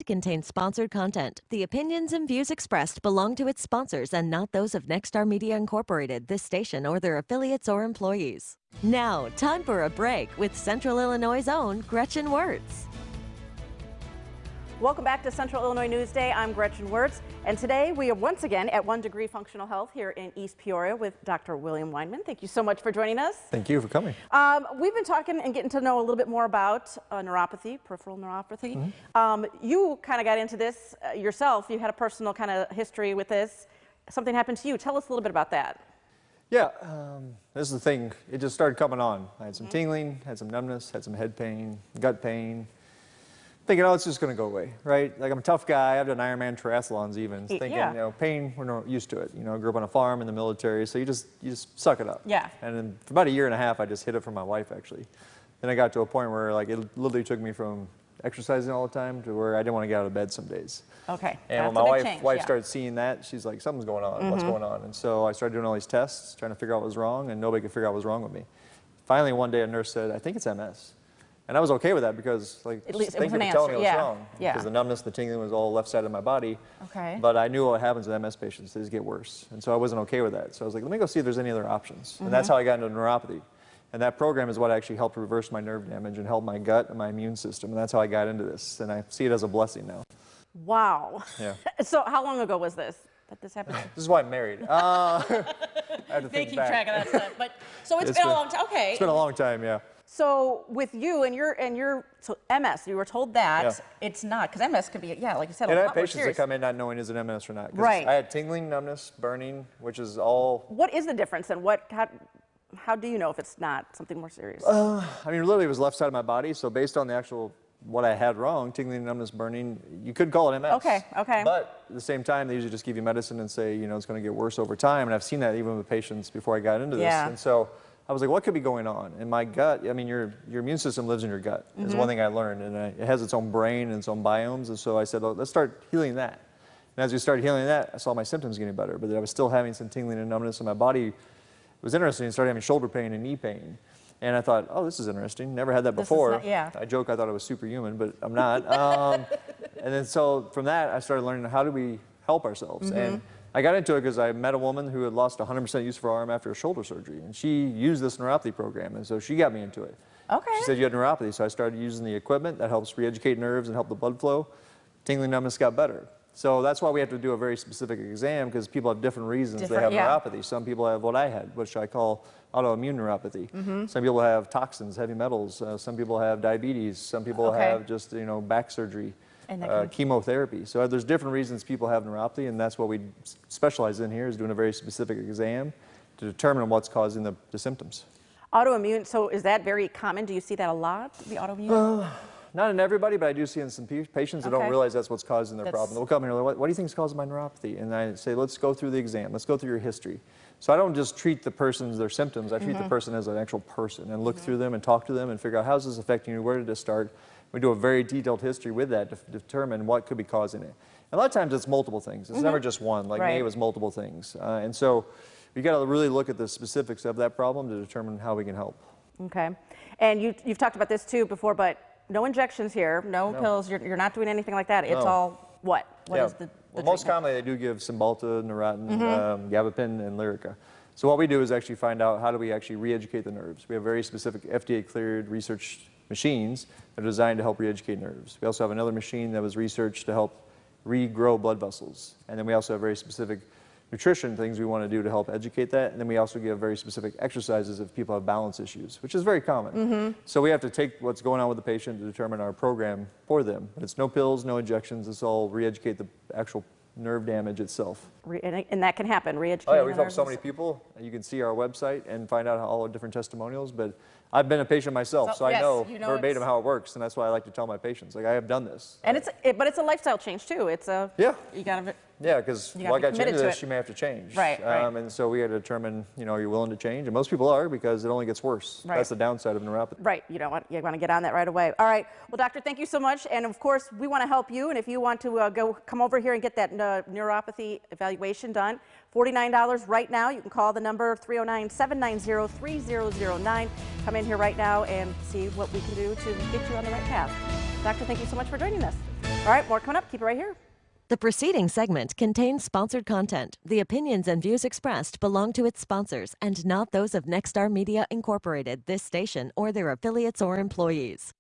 Contains sponsored content. The opinions and views expressed belong to its sponsors and not those of Nexstar Media Incorporated, this station, or their affiliates or employees. Now, time for a break with Central Illinois' own Gretchen Wirtz. Welcome back to Central Illinois Newsday. I'm Gretchen Wirtz, and today we are once again at 1 Degree Functional Health here in East Peoria with Dr. William Weinman. Thank you so much for joining us. Thank you for coming. We've been talking and getting to know a little bit more about neuropathy, peripheral neuropathy. You kind of got into this yourself. You had a personal kind of history with this. Something happened to you. Tell us a little bit about that. Yeah, this is the thing. It just started coming on. I had some tingling, had some numbness, had some head pain, gut pain. Thinking, oh, it's just going to go away, right? Like, I'm a tough guy. I've done Ironman triathlons even. Thinking, you know, pain, we're not used to it. You know, I grew up on a farm in the military, so you just suck it up. Yeah. And then for about a year and a half, I just hid it from my wife, actually. Then I got to a point where, like, it literally took me from exercising all the time to where I didn't want to get out of bed some days. Okay. And when my wife started seeing that, she's like, something's going on. What's going on? And so I started doing all these tests, trying to figure out what was wrong, and nobody could figure out what was wrong with me. Finally, one day, a nurse said, I think it's MS. And I was okay with that because, like, at least thank you for telling me what's wrong. Because the numbness, the tingling was all left side of my body. Okay. But I knew what happens with MS patients. They just get worse. And so I wasn't okay with that. So I was like, let me go see if there's any other options. And that's how I got into neuropathy. And that program is what actually helped reverse my nerve damage and help my gut and my immune system. And that's how I got into this. And I see it as a blessing now. Wow. Yeah. So how long ago was this that this happened? This is why I'm married. I had to They think keep back. track of that stuff. But so it's been a long time. Okay. It's been a long time, yeah. So with you and your so MS, you were told that it's not, because MS could be, like you said, a and I lot have more patients serious. that come in not knowing is it MS or not. Right. I had tingling, numbness, burning, which is all. What is the difference, and how do you know if it's not something more serious? I mean, literally, it was left side of my body. So based on the actual what I had wrong, tingling, numbness, burning, you could call it MS. Okay. But at the same time, they usually just give you medicine and say, you know, it's going to get worse over time. And I've seen that even with patients before I got into this. Yeah. And so I was like, what could be going on? And my gut, I mean, your immune system lives in your gut, is one thing I learned. And it has its own brain and its own biomes. And so I said, oh, let's start healing that. And as we started healing that, I saw my symptoms getting better. But I was still having some tingling and numbness in my body. It was interesting. I started having shoulder pain and knee pain. And I thought, oh, this is interesting. Never had that before. I joke I thought I was superhuman, but I'm not. And then so from that, I started learning how do we help ourselves. And I got into it because I met a woman who had lost 100% use of her arm after a shoulder surgery. And she used this neuropathy program, and so she got me into it. Okay. She said you had neuropathy, so I started using the equipment that helps re-educate nerves and help the blood flow. Tingling numbness got better. So that's why we have to do a very specific exam, because people have different reasons they have neuropathy. Some people have what I had, which I call autoimmune neuropathy. Some people have toxins, heavy metals. Some people have diabetes. Some people have just, you know, back surgery, chemotherapy. So there's different reasons people have neuropathy, and that's what we specialize in here, is doing a very specific exam to determine what's causing the symptoms. Autoimmune, so is that very common? Do you see that a lot, the autoimmune? Not in everybody, but I do see in some patients that don't realize that's what's causing their problem. They'll come here and they're like, what do you think is causing my neuropathy? And I say, let's go through the exam. Let's go through your history. So I don't just treat the person's, their symptoms. I treat the person as an actual person and look through them and talk to them and figure out how's this affecting you, where did it start? We do a very detailed history with that to determine what could be causing it. And a lot of times it's multiple things. It's never just one. Like me, it was multiple things. And so we got to really look at the specifics of that problem to determine how we can help. Okay. And you've talked about this too before, but no injections here, no pills, you're not doing anything like that. It's all what? What is the well, most commonly they do give Cymbalta, Neurontin, Gabapentin, and Lyrica. So what we do is actually find out how do we actually re-educate the nerves. We have very specific FDA-cleared research machines that are designed to help re-educate nerves. We also have another machine that was researched to help regrow blood vessels. And then we also have very specific nutrition things we want to do to help educate that. And then we also give very specific exercises if people have balance issues, which is very common. So we have to take what's going on with the patient to determine our program for them. But it's no pills, no injections. It's all re-educate the actual nerve damage itself. And that can happen, re-educating. Oh yeah, we've helped so many people. You can see our website and find out all the different testimonials. But I've been a patient myself, so I know verbatim how it works, and that's why I like to tell my patients, like, I have done this. And but it's a lifestyle change too. It's a you gotta. Yeah, because while I got you into this, you may have to change. Right. And so we had to determine, you know, are you willing to change? And most people are, because it only gets worse. That's the downside of neuropathy. Right. You want to get on that right away. All right. Well, doctor, thank you so much. And of course, we want to help you. And if you want to come over here and get that neuropathy evaluation done, $49 right now. You can call the number 309-790-3009. Come in here right now and see what we can do to get you on the right path. Doctor, thank you so much for joining us. All right, more coming up. Keep it right here. The preceding segment contains sponsored content. The opinions and views expressed belong to its sponsors and not those of Nexstar Media Incorporated, this station, or their affiliates or employees.